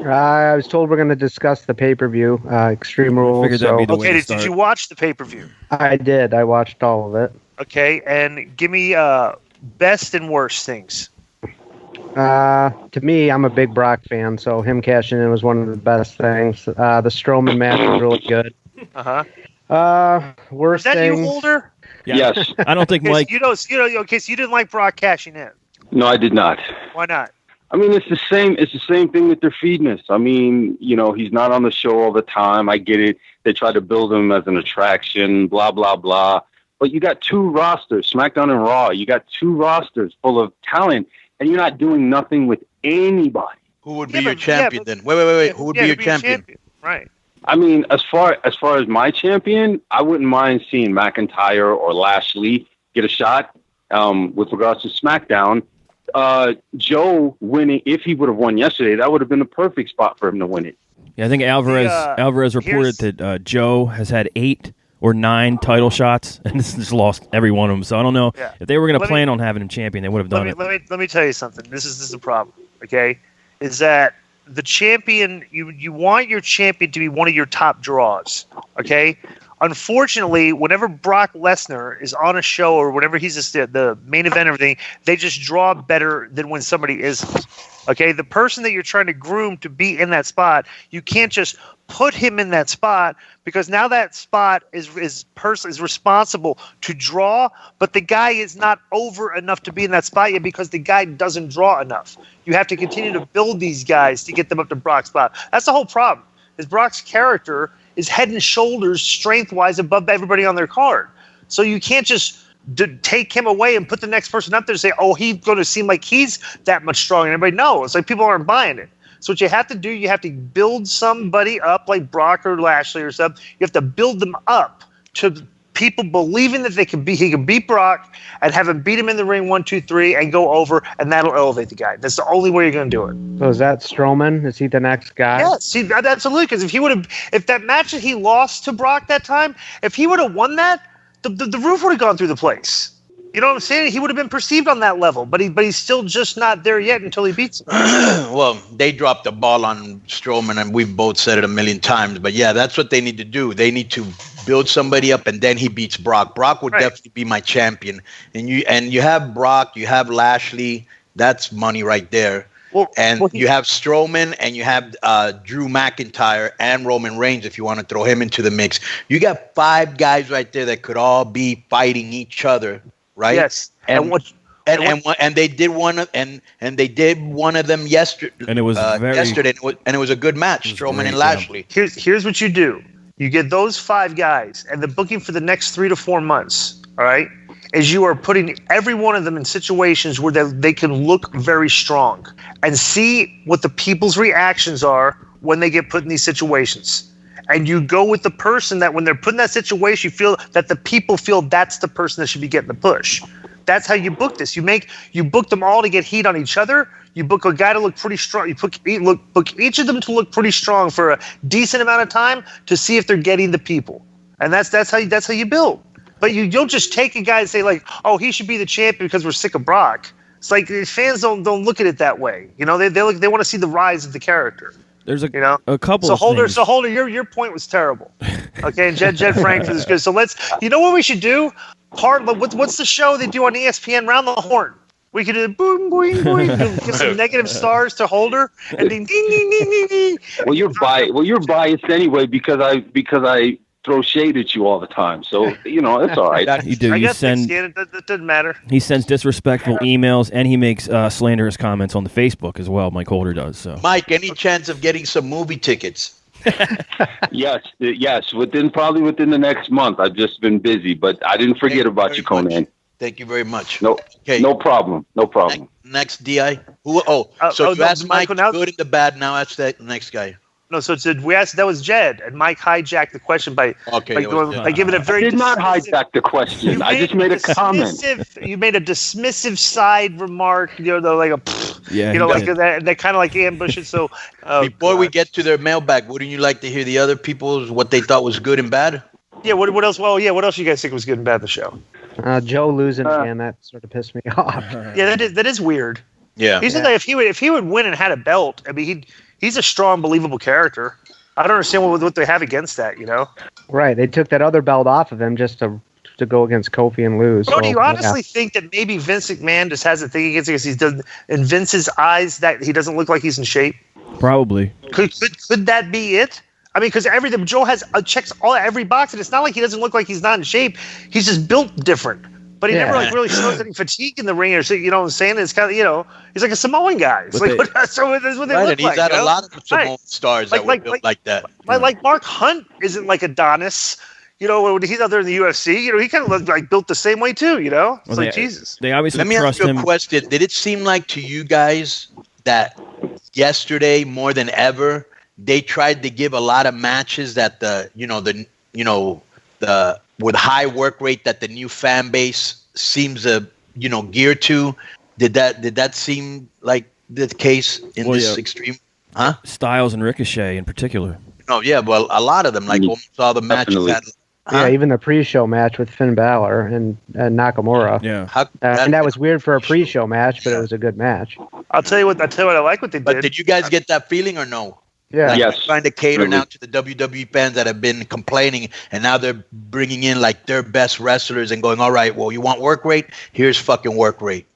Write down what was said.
I was told we're going to discuss the pay-per-view, Extreme Rules. Okay, did you watch the pay-per-view? I did. I watched all of it. Okay, and give me best and worst things. To me, I'm a big Brock fan, so him cashing in was one of the best things. The Strowman match was really good. Worst Is that thing. you, Holder? Yeah. Yes. I don't think Mike. Okay, so you didn't like Brock cashing in. No, I did not. Why not? I mean, it's the same thing that they're feeding us. I mean, he's not on the show all the time. I get it. They try to build him as an attraction, blah, blah, blah. But you got two rosters, SmackDown and Raw. You got two rosters full of talent, and you're not doing nothing with anybody. Who would be your champion then? Wait. Who would be your champion? Right. I mean, as far as my champion, I wouldn't mind seeing McIntyre or Lashley get a shot. With regards to SmackDown, Joe winning, if he would have won yesterday, that would have been the perfect spot for him to win it. Yeah, I think Alvarez reported that Joe has had 8 or 9 title shots and just lost every one of them. So I don't know if they were going to plan on having him champion, they would have done it. Let me tell you something. This is the problem. Okay, is that the champion? You want your champion to be one of your top draws. Okay. Unfortunately, whenever Brock Lesnar is on a show or whenever he's just the main event and everything, they just draw better than when somebody isn't. Okay, the person that you're trying to groom to be in that spot, you can't just put him in that spot because now that spot is responsible to draw, but the guy is not over enough to be in that spot yet because the guy doesn't draw enough. You have to continue to build these guys to get them up to Brock's spot. That's the whole problem. Is Brock's character is head and shoulders strength-wise above everybody on their card. So you can't just take him away and put the next person up there and say, oh, he's going to seem like he's that much stronger. Everybody knows. It's like people aren't buying it. So what you have to do, you have to build somebody up like Brock or Lashley or something. You have to build them up to people believing that he can beat Brock and have him beat him in the ring 1, 2, 3 and go over, and that'll elevate the guy. That's the only way you're going to do it. So is that Strowman? Is he the next guy? Yeah, see, absolutely. Because if that match that he lost to Brock that time, if he would have won that, the roof would have gone through the place. You know what I'm saying? He would have been perceived on that level, but he's still just not there yet until he beats him. Well, they dropped the ball on Strowman, and we've both said it a million times. But yeah, that's what they need to do. They need to build somebody up, and then he beats Brock. Brock would definitely be my champion. And you have Brock, you have Lashley. That's money right there. You have Strowman, and you have Drew McIntyre and Roman Reigns if you want to throw him into the mix. You got 5 guys right there that could all be fighting each other. Right. Yes, and they did one of them yesterday. And it was yesterday, and it was a good match. Strowman and Lashley. Here's what you do: you get those 5 guys, and the booking for the next 3 to 4 months. All right, is you are putting every one of them in situations where they can look very strong and see what the people's reactions are when they get put in these situations. And you go with the person that when they're put in that situation, you feel that the people feel that's the person that should be getting the push. That's how you book this. You book them all to get heat on each other. You book a guy to look pretty strong. You book each of them to look pretty strong for a decent amount of time to see if they're getting the people. And that's how you build. But you don't just take a guy and say like, oh, he should be the champion because we're sick of Brock. It's like fans don't look at it that way. You know, they want to see the rise of the character. There's a couple. So of things. Holder, your point was terrible. Okay, and Jed Frankfurt is good. So you know what we should do? What's the show they do on ESPN? Round the Horn. We could do boom, boing, boing. Give some negative stars to Holder, and then ding, ding, ding, ding, ding. Well, you're biased anyway because I throw shade at you all the time. So, it's all right. You do. It doesn't matter. He sends disrespectful emails, and he makes slanderous comments on the Facebook as well. Mike Holder does. So, Mike, any chance of getting some movie tickets? Yes. Probably within the next month. I've just been busy, but I didn't forget about you, Konnan. Thank you very much. No, okay. No problem. Next, DI. You asked Mike the good and the bad. Now ask that next guy. No, so we asked. That was Jed, and Mike hijacked the question by giving a very. I did not hijack the question. I just made a comment. You made a dismissive side remark. Like a. That kind of like ambush it. So before we get to their mailbag, wouldn't you like to hear the other people's what they thought was good and bad? Yeah. What else? Well, yeah. What else you guys think was good and bad in the show? Joe losing again. That sort of pissed me off. Yeah, that is weird. Yeah. He said that if he would win and had a belt, I mean he's a strong, believable character. I don't understand what they have against that, you know? Right. They took that other belt off of him just to go against Kofi and lose. Bro, do you honestly think that maybe Vince McMahon just has a thing against it because he's done in Vince's eyes that he doesn't look like he's in shape? Probably. Could that be it? I mean, because Joe has checks every box, and it's not like he doesn't look like he's not in shape. He's just built different. But he never really shows any fatigue in the ring, or you know what I'm saying? It's kind of he's like a Samoan guy. It's like so that's what they look and he's like. He's had a lot of Samoan stars that were built like that. Like Mark Hunt isn't like Adonis. You know, when he's out there in the UFC, you know, he kind of like built the same way too. You know, it's like Jesus. They obviously Let me ask you a question. Did it seem like to you guys that yesterday more than ever they tried to give a lot of matches that the with high work rate that the new fan base seems geared to? Did that seem like the case in this extreme? Huh? Styles and Ricochet in particular. Oh yeah, well a lot of them like almost all the matches had. Yeah, even the pre-show match with Finn Balor and Nakamura. Yeah, and that was weird for a pre-show match, but it was a good match. I'll tell you what I like what they did. But did you guys get that feeling or no? Yeah. Yes. Trying to cater now to the WWE fans that have been complaining, and now they're bringing in like their best wrestlers and going, all right, well, you want work rate? Here's fucking work rate.